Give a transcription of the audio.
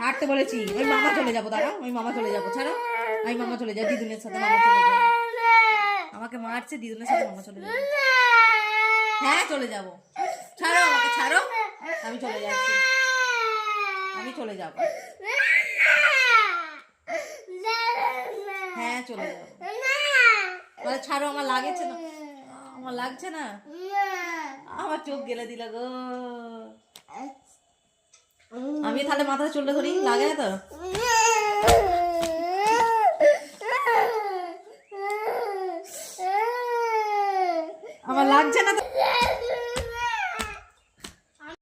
হাঁটতে বলেছি। ওই মামা চলে যাবো, দাঁড়া, ওই মামা চলে যাবো, ছাড়ো। আমি মামা চলে যাই, দিদুনের সাথে মামা চলে যাবো। আমাকে মারছে, দিদুনের সাথে মামা চলে যাবো। হ্যাঁ চলে যাবো, ছাড়ো আমাকে, ছাড়ো, আমি চলে যাচ্ছি, আমি চলে যাবো। হ্যাঁ চলে যাবো, ছাড়ো, আমার লাগছে না, আমার লাগছে না, আমার চোখ গেলে দিল গো। আমি তাহলে মাথায় চুলটা ধরি, লাগে না তো? আমার লাগছে না তো।